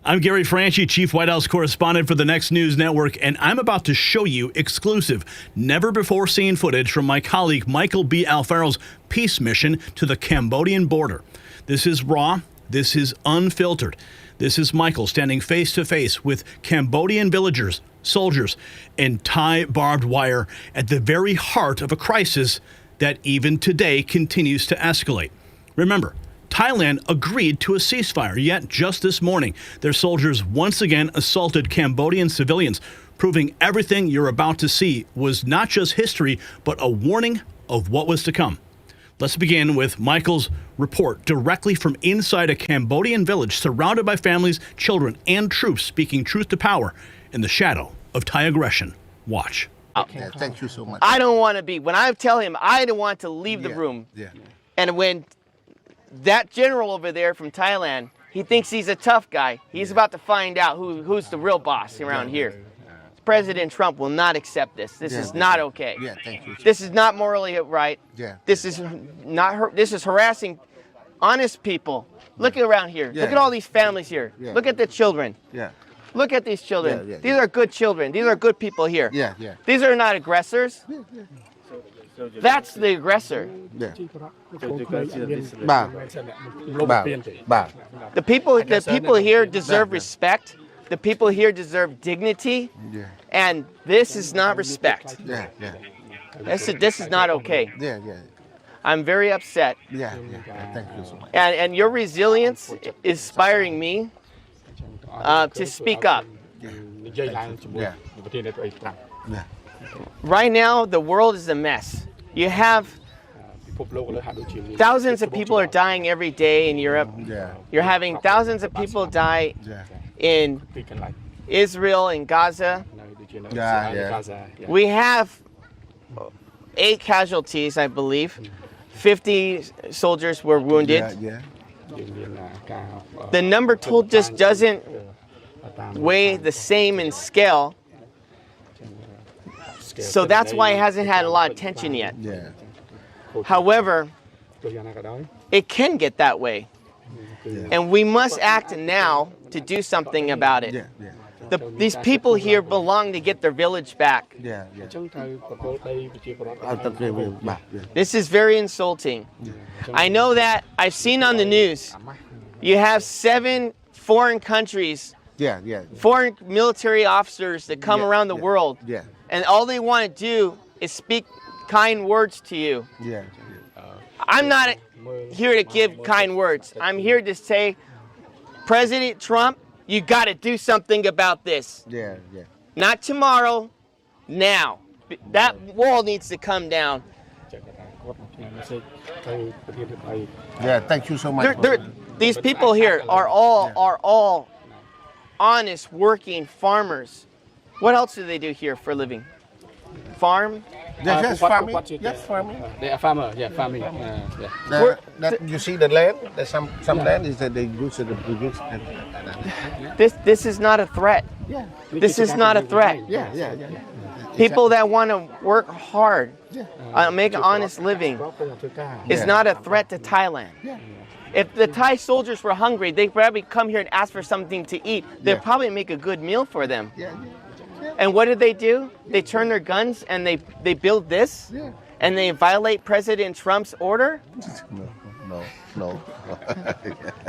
I'm Gary Franchi, Chief White House Correspondent for the Next News Network, and I'm about to show you exclusive, never-before-seen footage from my colleague Michael B. Alfaro's peace mission to the Cambodian border. This is raw. This is unfiltered. This is Michael standing face-to-face with Cambodian villagers, soldiers, and Thai barbed wire at the very heart of a crisis that even today continues to escalate. Remember, Thailand agreed to a ceasefire, yet just this morning, their soldiers once again assaulted Cambodian civilians, proving everything you're about to see was not just history, but a warning of what was to come. Let's begin with Michael's report directly from inside a Cambodian village surrounded by families, children, and troops speaking truth to power in the shadow of Thai aggression. Watch. Yeah, thank you so much. I don't want to be, when I tell him I don't want to leave the room, and when that general over there from Thailand, he thinks he's a tough guy. He's about to find out who's the real boss around here. President Trump will not accept this. This is not okay. Yeah, thank you. This is not morally right. Yeah. This is not. This is harassing honest people. Look around here. Look at all these families here. Look at the children. Yeah. Look at these children. These are good children. These are good people here. Yeah. These are not aggressors. That's the aggressor. Yeah. The people here deserve respect. The people here deserve dignity. And this is not respect. This is not okay. I'm very upset. Thank you so much. And your resilience is inspiring me to speak up. Right now, the world is a mess. You have thousands of people are dying every day in Europe. You're having thousands of people die in Israel and Gaza. We have 8 casualties, I believe. 50 soldiers were wounded. The number told just doesn't weigh the same in scale. So that's why it hasn't had a lot of attention yet. However, it can get that way. And we must act now to do something about it. These people here belong to get their village back. This is very insulting. I know that I've seen on the news, you have 7 foreign countries, foreign military officers that come around the world. And all they want to do is speak kind words to you. I'm not here to give kind words. I'm here to say, President Trump, you got to do something about this. Not tomorrow, now. That wall needs to come down. Thank you so much. These people here are all honest, working farmers. What else do they do here for a living? Farm? Yes, farming. Yes, farming. They are farmer. Yeah, farming. You see the land. There's some land is that they use it to produce. This is not a threat. This is not a threat. People that want to work hard, make an honest living, is not a threat to Thailand. If the Thai soldiers were hungry, they'd probably come here and ask for something to eat. They'd probably make a good meal for them. And what did they do? They turn their guns and they build this? And they violate President Trump's order? No.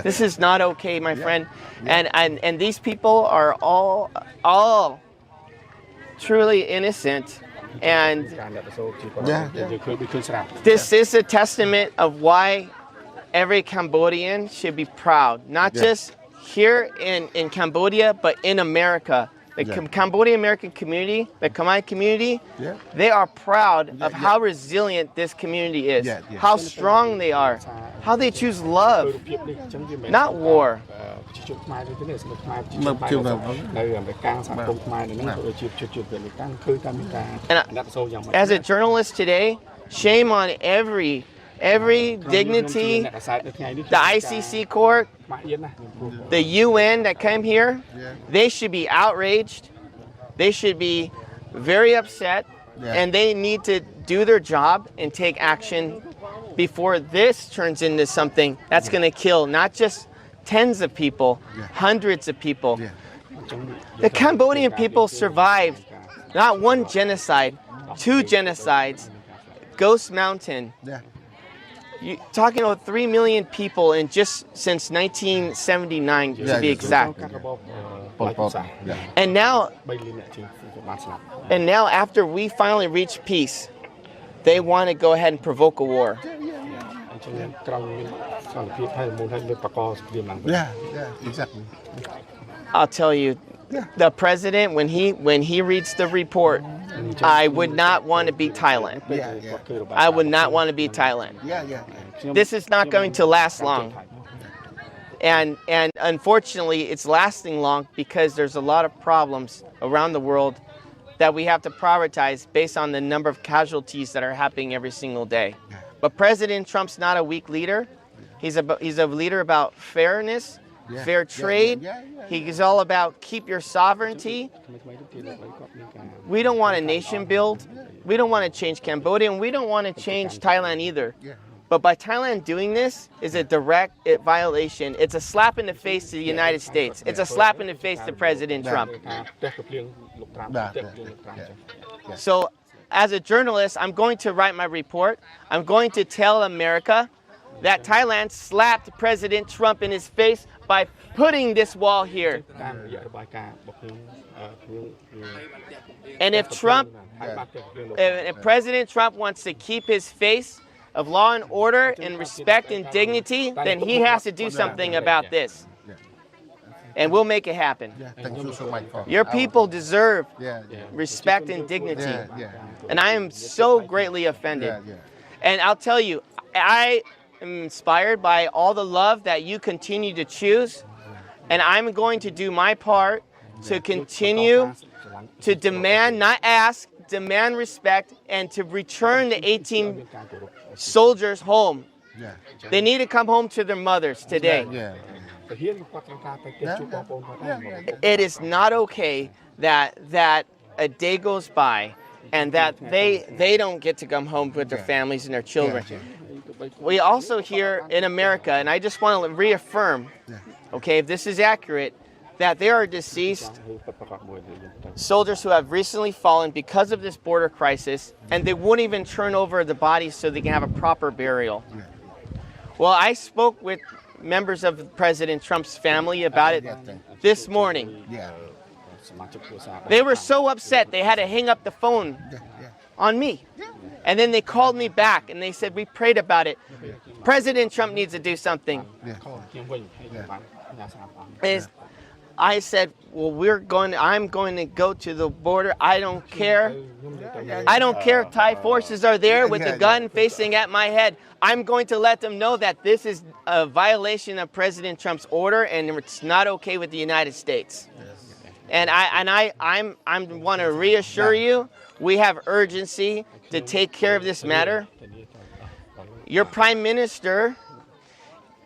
This is not okay, my friend. And these people are all truly innocent. And this is a testament of why every Cambodian should be proud, not just here in Cambodia, but in America. The Cambodian American community, the Khmer community, they are proud of how resilient this community is, how strong they are, how they choose love, not war. And as a journalist today, shame on every dignity, the ICC court, the UN that came here, they should be outraged. They should be very upset, and they need to do their job and take action before this turns into something that's going to kill not just tens of people, hundreds of people. The Cambodian people survived not one genocide, 2 genocides, Ghost Mountain. You're talking about 3 million people in just since 1979 to be exact. And now after we finally reach peace, they want to go ahead and provoke a war. Exactly. I'll tell you, the president, when he reads the report, I would not want to be Thailand. I would not want to be Thailand. This is not going to last long. And unfortunately, it's lasting long because there's a lot of problems around the world that we have to prioritize based on the number of casualties that are happening every single day. But President Trump's not a weak leader. He's a leader about fairness, fair trade. He's all about keep your sovereignty. We don't want a nation build. We don't want to change Cambodia, and we don't want to change Thailand either. But by Thailand doing this is a direct violation. It's a slap in the face to the United States. It's a slap in the face to President Trump. So as a journalist, I'm going to write my report. I'm going to tell America that Thailand slapped President Trump in his face by putting this wall here. And if President Trump wants to keep his face of law and order and respect and dignity, then he has to do something about this. And we'll make it happen. Thank you so much. Your people deserve respect and dignity. And I am so greatly offended. And I'll tell you, I am inspired by all the love that you continue to choose. And I'm going to do my part to continue to demand, not ask, demand respect, and to return the 18 soldiers home. They need to come home to their mothers today. It is not okay that a day goes by and that they don't get to come home with their families and their children. We also here in America, and I just want to reaffirm, okay, if this is accurate, that there are deceased soldiers who have recently fallen because of this border crisis, and they wouldn't even turn over the bodies so they can have a proper burial. Well, I spoke with members of President Trump's family about it this morning. They were so upset they had to hang up the phone on me. And then they called me back and they said, we prayed about it. President Trump needs to do something. I said, well, I'm going to go to the border. I don't care. I don't care if Thai forces are there with a gun facing at my head. I'm going to let them know that this is a violation of President Trump's order and it's not okay with the United States. And I want to reassure you, we have urgency to take care of this matter. Your Prime Minister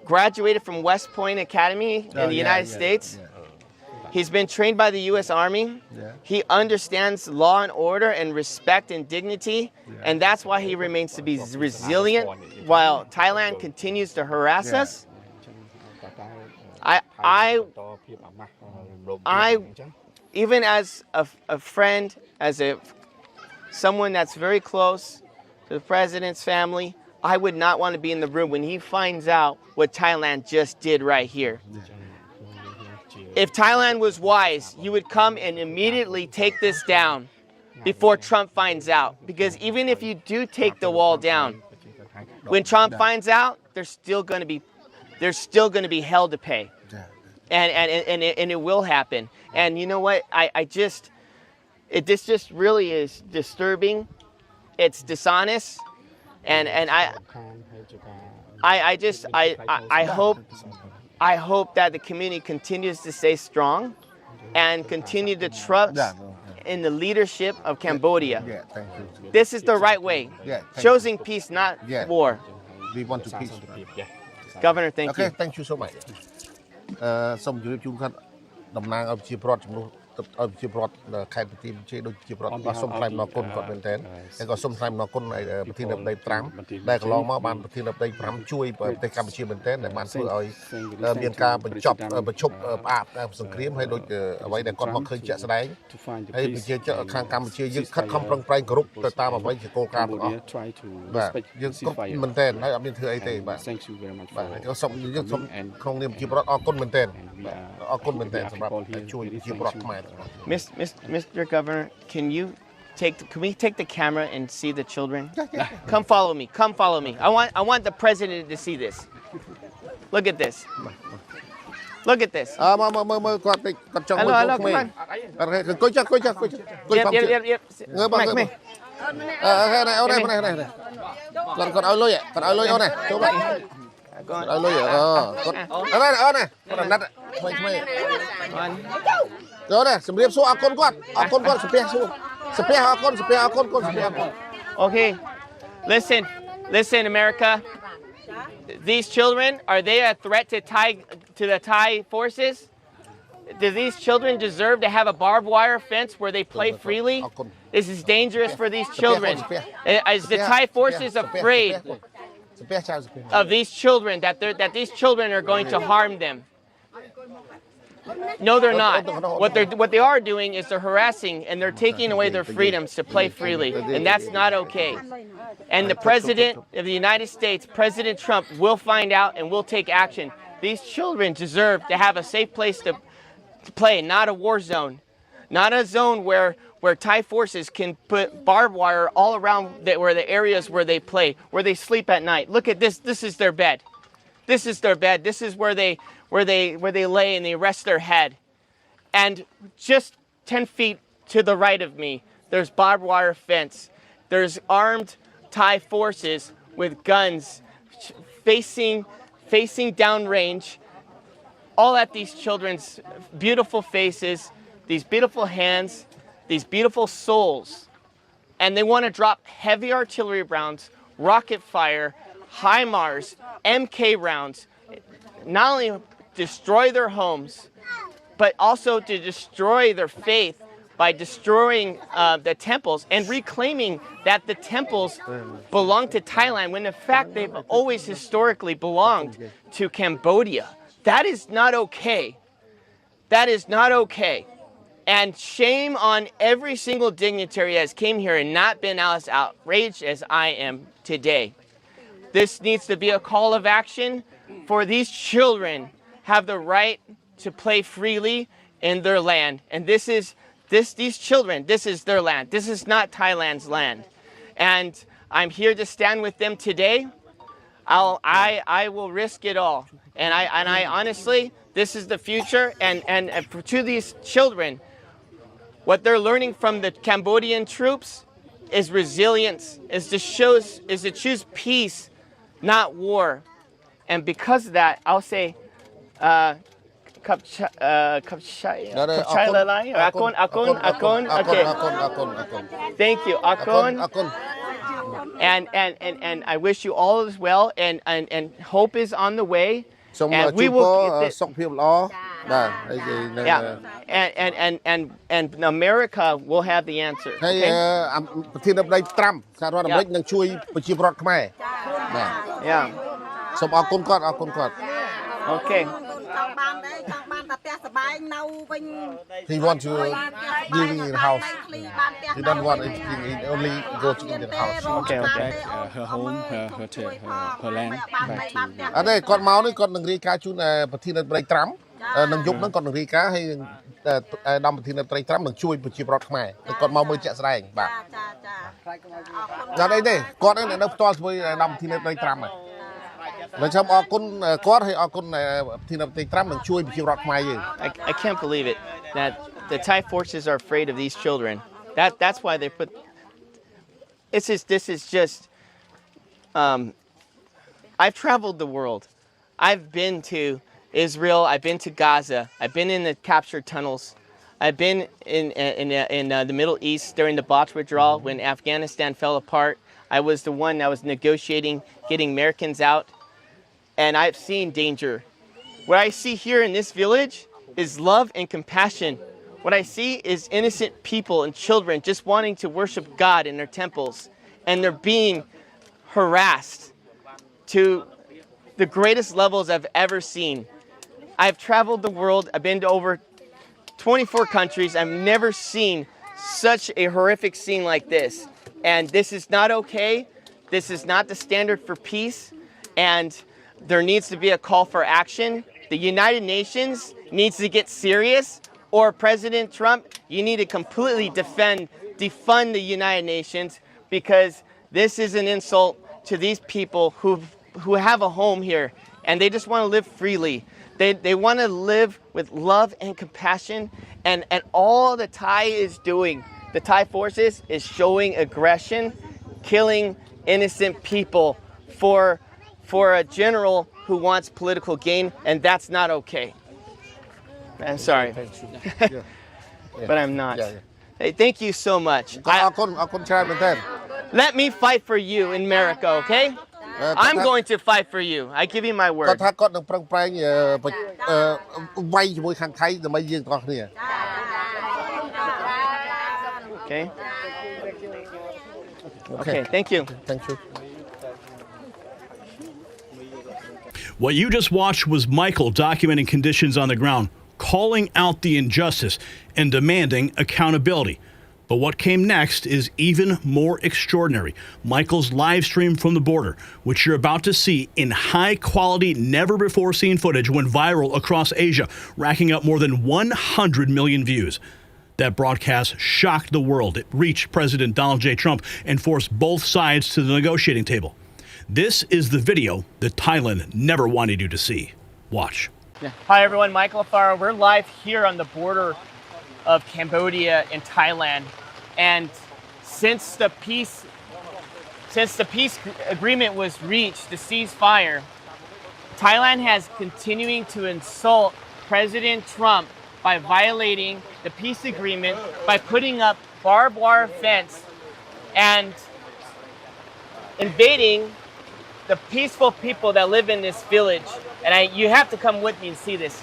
graduated from West Point Academy in the United States. He's been trained by the U.S. Army. He understands law and order and respect and dignity, and that's why he remains to be resilient while Thailand continues to harass us. I even as a friend, as someone that's very close to the president's family, I would not want to be in the room when he finds out what Thailand just did right here. If Thailand was wise, you would come and immediately take this down before Trump finds out. Because even if you do take the wall down, when Trump finds out, there's still going to be hell to pay. And it will happen. And you know what? This just really is disturbing. It's dishonest. And I hope that the community continues to stay strong and continue to trust in the leadership of Cambodia. This is the right way. Choosing peace, not war. We want to peace. Governor, thank you. Okay, thank you so much. សូមជម្រាបជូនខាត់តំណាងឲ្យប្រជាពលរដ្ឋចំនួន ជាប្រវត្តិខេត្តបន្ទាយមានជ័យដូចជាប្រវត្តិរបស់សូមថ្លែងអំណរគុណគាត់មែនទែនហើយក៏សូមថ្លែងអំណរគុណឲ្យប្រធានាធិបតីត្រាំដែលកន្លងមកបានប្រធានាធិបតីត្រាំជួយប្រទេសកម្ពុជាមែនទែនដែលបានធ្វើឲ្យមានការបញ្ឈប់ផ្អាកសង្គ្រាមហើយដូចអ្វីដែលគាត់មកឃើញជាក់ស្ដែងហើយប្រជាជនខាងកម្ពុជាយើងខិតខំប្រឹងប្រែងគ្រប់ទៅតាមអ្វីជាគោលការណ៍ទាំងអស់បាទយើងគ្រប់មែនទែនហើយអត់មានធ្វើអីទេបាទបាទក៏សូមយើងសូមក្នុងនាមជាប្រវត្តិអរគុណមែនទែនអរគុណមែនទែនសម្រាប់ជួយជាប្រវត្តិខ្មែរ Mr. Governor, can we take the camera and see the children? Come follow me. Come follow me. I want the president to see this. Look at this. Look at this. Hello, come on. Coi chắc. Yep. Còn ao lôi ạ, còn ao lôi ao này, chỗ bạn. Còn ao lôi ạ, ở này, còn đặt mày. Rồi này, sầm liệp xuống ao con quạt, spare xuống, spare ao con. Okay, listen, America. These children, are they a threat to the Thai forces? Do these children deserve to have a barbed wire fence where they play freely? This is dangerous for these children. Is the Thai forces afraid of these children, that these children are going to harm them? No, they're not. What they are doing is they're harassing and they're taking away their freedoms to play freely, and that's not okay. And the President of the United States, President Trump, will find out and will take action. These children deserve to have a safe place to play, not a war zone, not a zone where Thai forces can put barbed wire all around where the areas where they play, where they sleep at night. Look at this. This is their bed. This is their bed. This is where they lay and they rest their head. And just 10 feet to the right of me, there's barbed wire fence. There's armed Thai forces with guns facing downrange, all at these children's beautiful faces, these beautiful hands, these beautiful souls. And they want to drop heavy artillery rounds, rocket fire, HIMARS, MK rounds, not only destroy their homes, but also to destroy their faith by destroying the temples and reclaiming that the temples belong to Thailand when in fact they've always historically belonged to Cambodia. That is not okay. That is not okay. And shame on every single dignitary that has came here and not been as outraged as I am today. This needs to be a call of action for these children have the right to play freely in their land. And these children, this is their land. This is not Thailand's land. And I'm here to stand with them today. I will risk it all. And I honestly, this is the future. And to these children, what they're learning from the Cambodian troops is resilience, is to choose peace, not war. And because of that, I'll say, Thank you, Akon. And I wish you all as well, and hope is on the way. And we will and America will have the answer. Okay? Yeah. Okay. He wants to live in the house. He don't want it. He only go to in the house. Okay. Her home, her land. Ở đây con máu đấy con đừng đi cá chú là bậc thiên là bậc trắm, đừng giúp nó còn đừng đi cá hay đâm bậc thiên là bậc trắm đừng chui bậc chim rót mày, con máu mới chạy ra anh bà. Ra đây đây, con ấy là nó to với đâm thiên là bậc trắm này. Là trong con có hay con thiên là bậc trắm đừng chui bậc chim rót mày gì. I can't believe it that the Thai forces are afraid of these children. That's why they put. This is just. I've traveled the world. I've been to Israel. I've been to Gaza. I've been in the captured tunnels. I've been in the Middle East during the Botch withdrawal when Afghanistan fell apart. I was the one that was negotiating getting Americans out, and I've seen danger. What I see here in this village is love and compassion. What I see is innocent people and children just wanting to worship God in their temples, and they're being harassed to the greatest levels I've ever seen. I've traveled the world. I've been to over 24 countries. I've never seen such a horrific scene like this. And this is not okay. This is not the standard for peace. And there needs to be a call for action. The United Nations needs to get serious, or President Trump, you need to completely defund the United Nations, because this is an insult to these people who have a home here, and they just want to live freely. They want to live with love and compassion, and all the Thai is doing, the Thai forces, is showing aggression, killing innocent people for a general who wants political gain, and that's not okay. I'm sorry, but I'm not. Hey, thank you so much. Let me fight for you in America, okay? I'm going to fight for you. I give you my word. Okay. Okay, thank you. Thank you. What you just watched was Michael documenting conditions on the ground, calling out the injustice and demanding accountability. But what came next is even more extraordinary. Michael's live stream from the border, which you're about to see in high quality, never before seen footage, went viral across Asia, racking up more than 100 million views. That broadcast shocked the world. It reached President Donald J. Trump and forced both sides to the negotiating table. This is the video that Thailand never wanted you to see. Watch. Hi everyone, Michael Alfaro. We're live here on the border of Cambodia and Thailand, and since the peace agreement was reached, the ceasefire, Thailand has continuing to insult President Trump by violating the peace agreement, by putting up barbed wire fence and invading the peaceful people that live in this village. And you have to come with me and see this.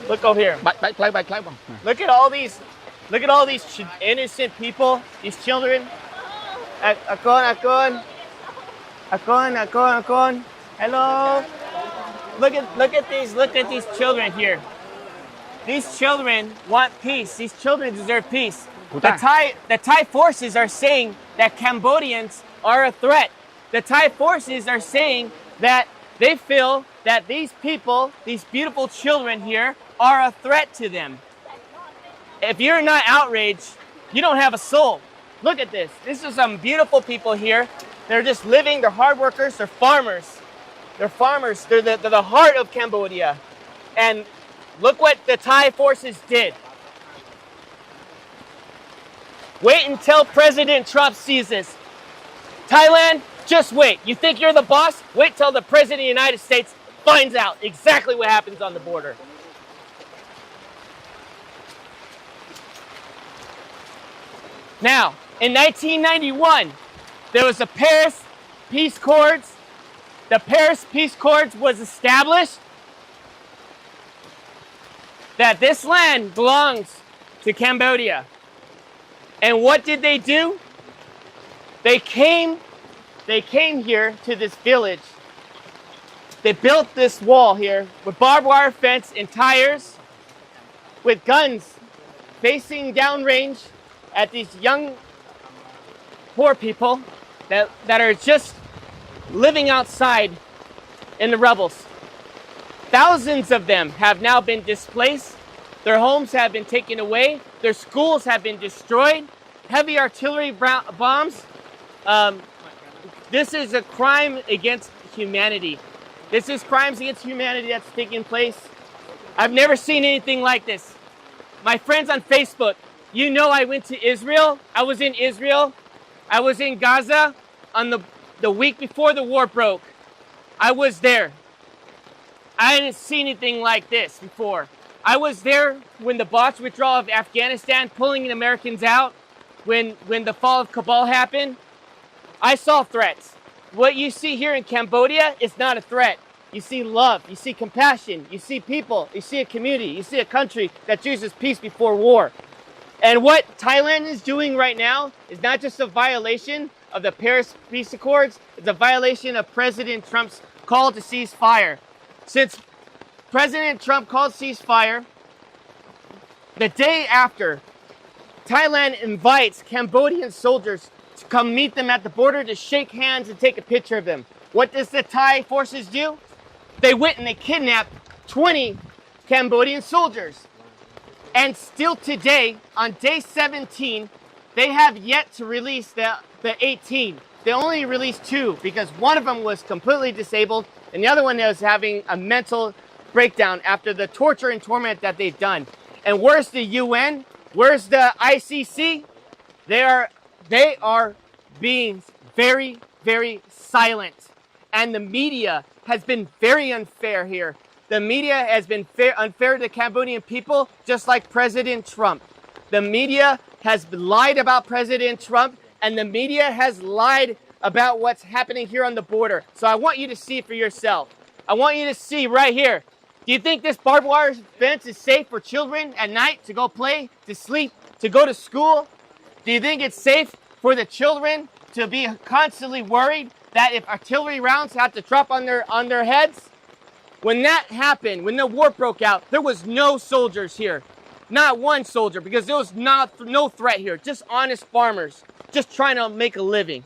Look over here. Look at all these innocent people, these children. Akon. Hello. Look at these children here. These children want peace. These children deserve peace. The Thai forces are saying that Cambodians are a threat. The Thai forces are saying that they feel that these people, these beautiful children here, are a threat to them. If you're not outraged, you don't have a soul. Look at this. This is some beautiful people here. They're just living, they're hard workers, they're farmers. They're farmers, they're the heart of Cambodia. And look what the Thai forces did. Wait until President Trump sees this. Thailand, just wait. You think you're the boss? Wait till the President of the United States finds out exactly what happens on the border. Now, in 1991, there was the Paris Peace Accords. The Paris Peace Accords was established that this land belongs to Cambodia. And what did they do? They came here to this village. They built this wall here with barbed wire fence and tires, with guns facing downrange at these young, poor people that are just living outside in the rubbles. Thousands of them have now been displaced. Their homes have been taken away. Their schools have been destroyed. Heavy artillery bombs. This is a crime against humanity. This is crimes against humanity that's taking place. I've never seen anything like this. My friends on Facebook, you know I went to Israel. I was in Israel. I was in Gaza on the week before the war broke. I was there. I didn't see anything like this before. I was there when the Bosch withdrawal of Afghanistan, pulling Americans out, when the fall of Kabul happened. I saw threats. What you see here in Cambodia is not a threat. you see love, you see compassion, you see people, you see a community, you see a country that chooses peace before war. And what Thailand is doing right now is not just a violation of the Paris Peace Accords, it's a violation of President Trump's call to cease fire. Since President Trump called ceasefire, the day after, Thailand invites Cambodian soldiers to come meet them at the border to shake hands and take a picture of them. What does the Thai forces do? They went and they kidnapped 20 Cambodian soldiers. And still today, on day 17, they have yet to release the 18. They only released 2 because one of them was completely disabled and the other one was having a mental breakdown after the torture and torment that they've done. And where's the UN? Where's the ICC? They are being very, very silent. And the media has been very unfair here. The media has been unfair to the Cambodian people, just like President Trump. The media has lied about President Trump, and the media has lied about what's happening here on the border. So I want you to see for yourself. I want you to see right here. Do you think this barbed wire fence is safe for children at night to go play, to sleep, to go to school? Do you think it's safe for the children to be constantly worried that if artillery rounds have to drop on their heads? When that happened, when the war broke out, there was no soldiers here. Not one soldier, because there was no threat here. Just honest farmers, just trying to make a living.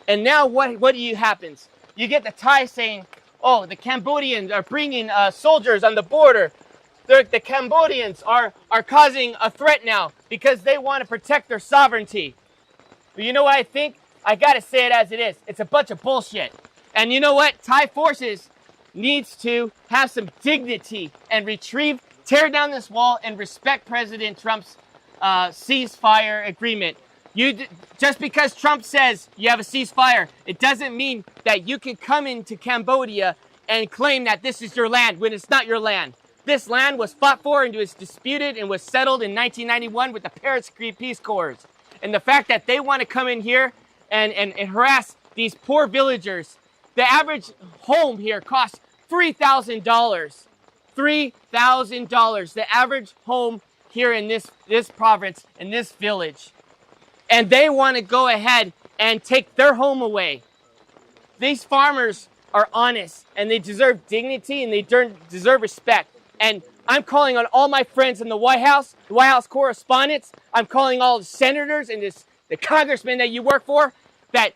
And now what happens? You get the Thai saying, oh, the Cambodians are bringing soldiers on the border. The Cambodians are causing a threat now because they want to protect their sovereignty. But you know what I think? I got to say it as it is. It's a bunch of bullshit. And you know what? Thai forces needs to have some dignity and tear down this wall and respect President Trump's ceasefire agreement. Just because Trump says you have a ceasefire, it doesn't mean that you can come into Cambodia and claim that this is your land when it's not your land. This land was fought for and was disputed and was settled in 1991 with the Paris Peace Accords. And the fact that they want to come in here and harass these poor villagers. The average home here costs $3,000. $3,000. The average home here in this province, in this village. And they want to go ahead and take their home away. These farmers are honest and they deserve dignity and they deserve respect. And I'm calling on all my friends in the White House correspondents. I'm calling all the senators and the congressmen that you work for that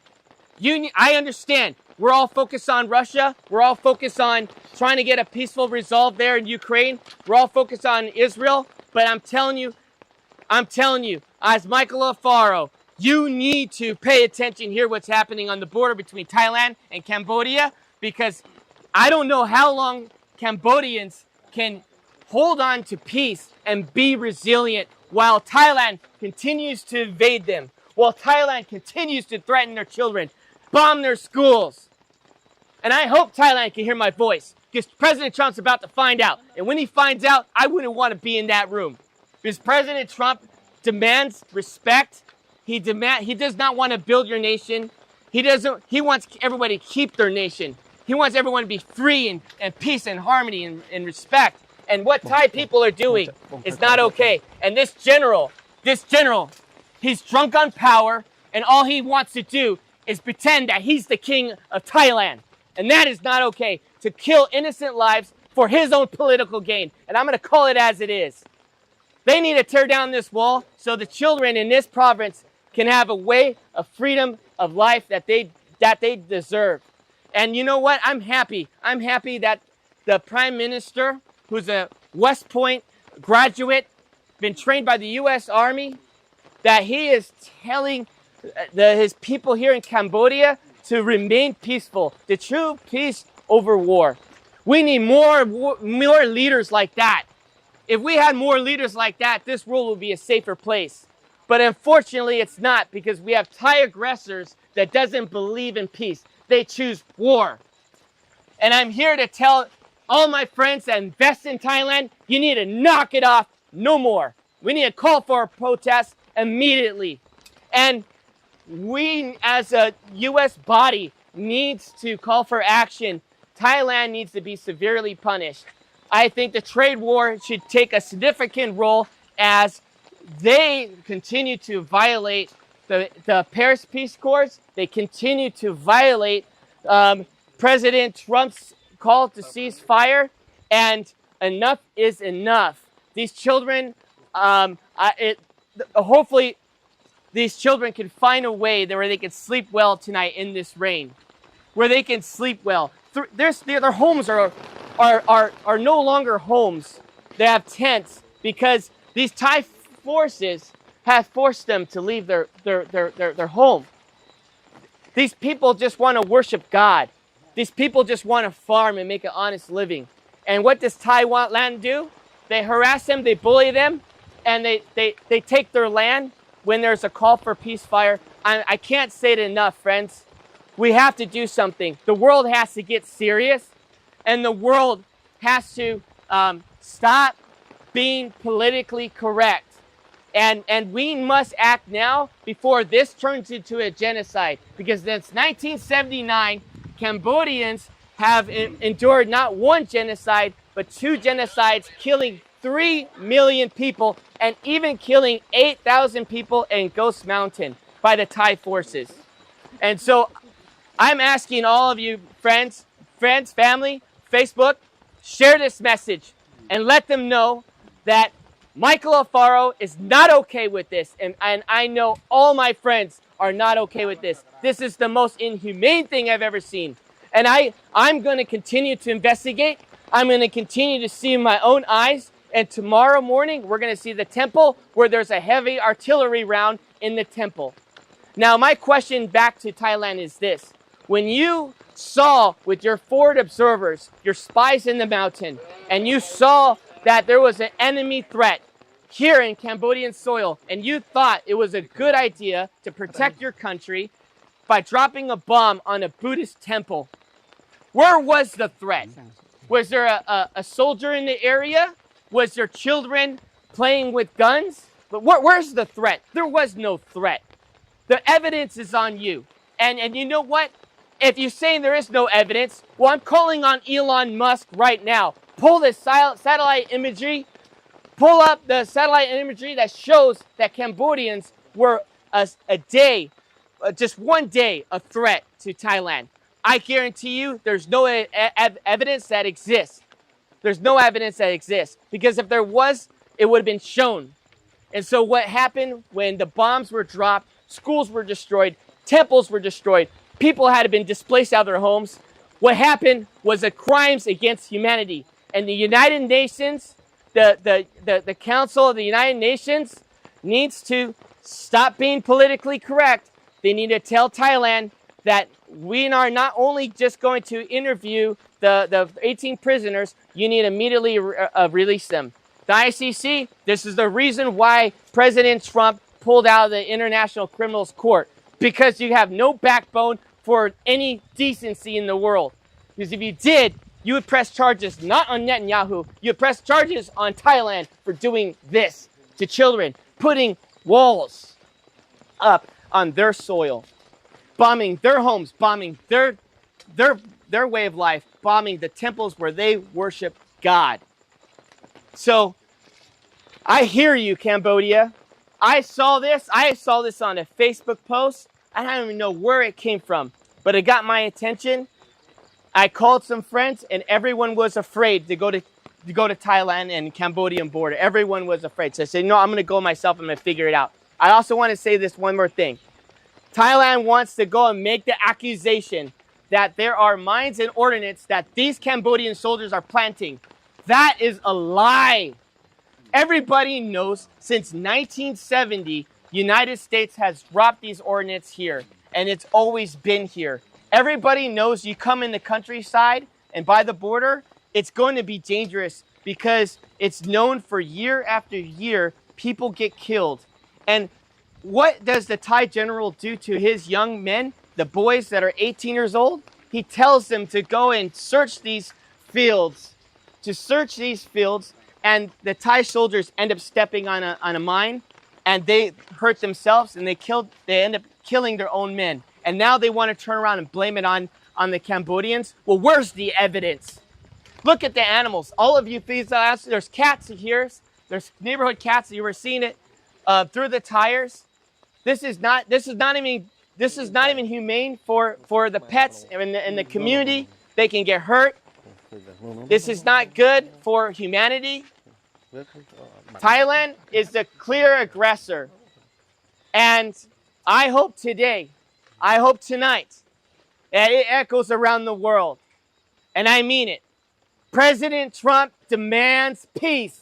I understand. We're all focused on Russia. We're all focused on trying to get a peaceful resolve there in Ukraine. We're all focused on Israel. But I'm telling you, as Michael Alfaro, you need to pay attention here what's happening on the border between Thailand and Cambodia, because I don't know how long Cambodians can hold on to peace and be resilient while Thailand continues to invade them, while Thailand continues to threaten their children, bomb their schools. And I hope Thailand can hear my voice, because President Trump's about to find out. And when he finds out, I wouldn't want to be in that room. Because President Trump demands respect. He does not want to build your nation. He wants everybody to keep their nation. He wants everyone to be free and peace and harmony and respect. And what Thai people are doing is not okay. And this general, he's drunk on power, and all he wants to do is pretend that he's the king of Thailand. And that is not okay, to kill innocent lives for his own political gain. And I'm going to call it as it is. They need to tear down this wall so the children in this province can have a way of freedom of life that they deserve. And you know what? I'm happy. I'm happy that the Prime Minister, who's a West Point graduate, been trained by the U.S. Army, that he is telling his people here in Cambodia to remain peaceful, to choose peace over war. We need more leaders like that. If we had more leaders like that, this world would be a safer place. But unfortunately, it's not, because we have Thai aggressors that doesn't believe in peace. They choose war. And I'm here to tell all my friends that invest in Thailand, you need to knock it off no more. We need to call for a protest immediately. And we, as a U.S. body, needs to call for action. Thailand needs to be severely punished. I think the trade war should take a significant role as they continue to violate the Paris Peace Accords. They continue to violate President Trump's call to cease fire, and enough is enough. These children, hopefully these children can find a way where they can sleep well tonight in this rain, where they can sleep well. Their homes are no longer homes. They have tents because these Thai forces have forced them to leave their home. These people just want to worship God. These people just want to farm and make an honest living. And what does Thailand do? They harass them, they bully them, and they take their land when there's a call for peacefire. I can't say it enough, friends. We have to do something. The world has to get serious, and the world has to stop being politically correct. And we must act now before this turns into a genocide. Because since 1979, Cambodians have endured not one genocide, but 2 genocides, killing 3 million people and even killing 8,000 people in Ghost Mountain by the Thai forces. And so I'm asking all of you friends, family, Facebook, share this message and let them know that Michael Alfaro is not okay with this. And I know all my friends are not okay with this. This is the most inhumane thing I've ever seen. And I'm going to continue to investigate. I'm going to continue to see in my own eyes. And tomorrow morning, we're going to see the temple where there's a heavy artillery round in the temple. Now, my question back to Thailand is this. When you saw with your forward observers, your spies in the mountain, and you saw that there was an enemy threat here in Cambodian soil, and you thought it was a good idea to protect your country by dropping a bomb on a Buddhist temple, where was the threat? Was there a soldier in the area? Was there children playing with guns? But where's the threat? There was no threat. The evidence is on you. And you know what? If you're saying there is no evidence, well, I'm calling on Elon Musk right now. Pull the satellite imagery. Pull up the satellite imagery that shows that Cambodians were just one day, a threat to Thailand. I guarantee you there's no evidence that exists. There's no evidence that exists. Because if there was, it would have been shown. And so what happened when the bombs were dropped, schools were destroyed, temples were destroyed, people had been displaced out of their homes, what happened was the crimes against humanity. And the United Nations, the Council of the United Nations needs to stop being politically correct. They need to tell Thailand that we are not only just going to interview the 18 prisoners, you need to immediately release them. The ICC, this is the reason why President Trump pulled out of the International Criminals Court, because you have no backbone for any decency in the world. Because if you did, you would press charges not on Netanyahu, you would press charges on Thailand for doing this to children, putting walls up on their soil, bombing their homes, bombing their way of life, bombing the temples where they worship God. So I hear you, Cambodia. I saw this on a Facebook post. I don't even know where it came from, but it got my attention. I called some friends, and everyone was afraid to go to Thailand and Cambodian border. Everyone was afraid. So I said, no, I'm going to go myself. I'm going to figure it out. I also want to say this one more thing. Thailand wants to go and make the accusation that there are mines and ordnance that these Cambodian soldiers are planting. That is a lie. Everybody knows since 1970, United States has dropped these ordnance here, and it's always been here. Everybody knows you come in the countryside and by the border, it's going to be dangerous because it's known for year after year, people get killed. And what does the Thai general do to his young men, the boys that are 18 years old? He tells them to go and search these fields, and the Thai soldiers end up stepping on a mine, and they hurt themselves, and they end up killing their own men. And now they want to turn around and blame it on on the Cambodians. Well, where's the evidence? Look at the animals. All of you, there's cats here. There's neighborhood cats. You were seeing it through the tires. This is not even humane for the pets in the community. They can get hurt. This is not good for humanity. Thailand is the clear aggressor. And I hope tonight, that it echoes around the world. And I mean it. President Trump demands peace.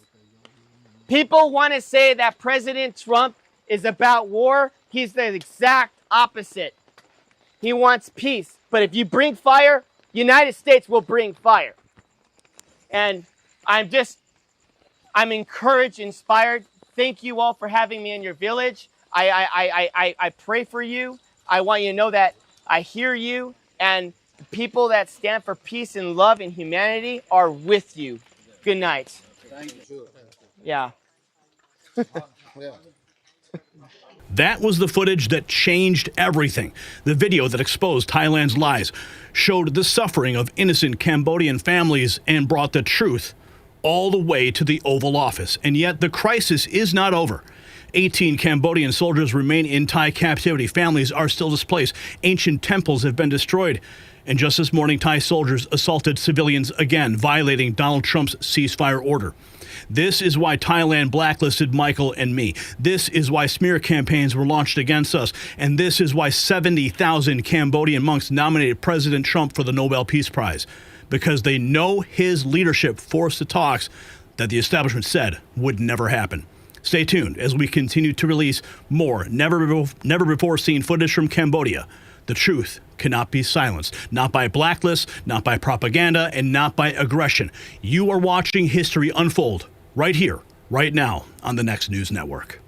People want to say that President Trump is about war. He's the exact opposite. He wants peace. But if you bring fire, United States will bring fire. And I'm encouraged, inspired. Thank you all for having me in your village. I pray for you. I want you to know that I hear you, and the people that stand for peace and love and humanity are with you. Good night. Thank you. Yeah. That was the footage that changed everything. The video that exposed Thailand's lies showed the suffering of innocent Cambodian families and brought the truth all the way to the Oval Office. And yet the crisis is not over. 18 Cambodian soldiers remain in Thai captivity. Families are still displaced. Ancient temples have been destroyed. And just this morning, Thai soldiers assaulted civilians again, violating Donald Trump's ceasefire order. This is why Thailand blacklisted Michael and me. This is why smear campaigns were launched against us. And this is why 70,000 Cambodian monks nominated President Trump for the Nobel Peace Prize. Because they know his leadership forced the talks that the establishment said would never happen. Stay tuned as we continue to release more never before seen footage from Cambodia. The truth cannot be silenced, not by blacklists, not by propaganda, and not by aggression. You are watching history unfold right here, right now on the Next News Network.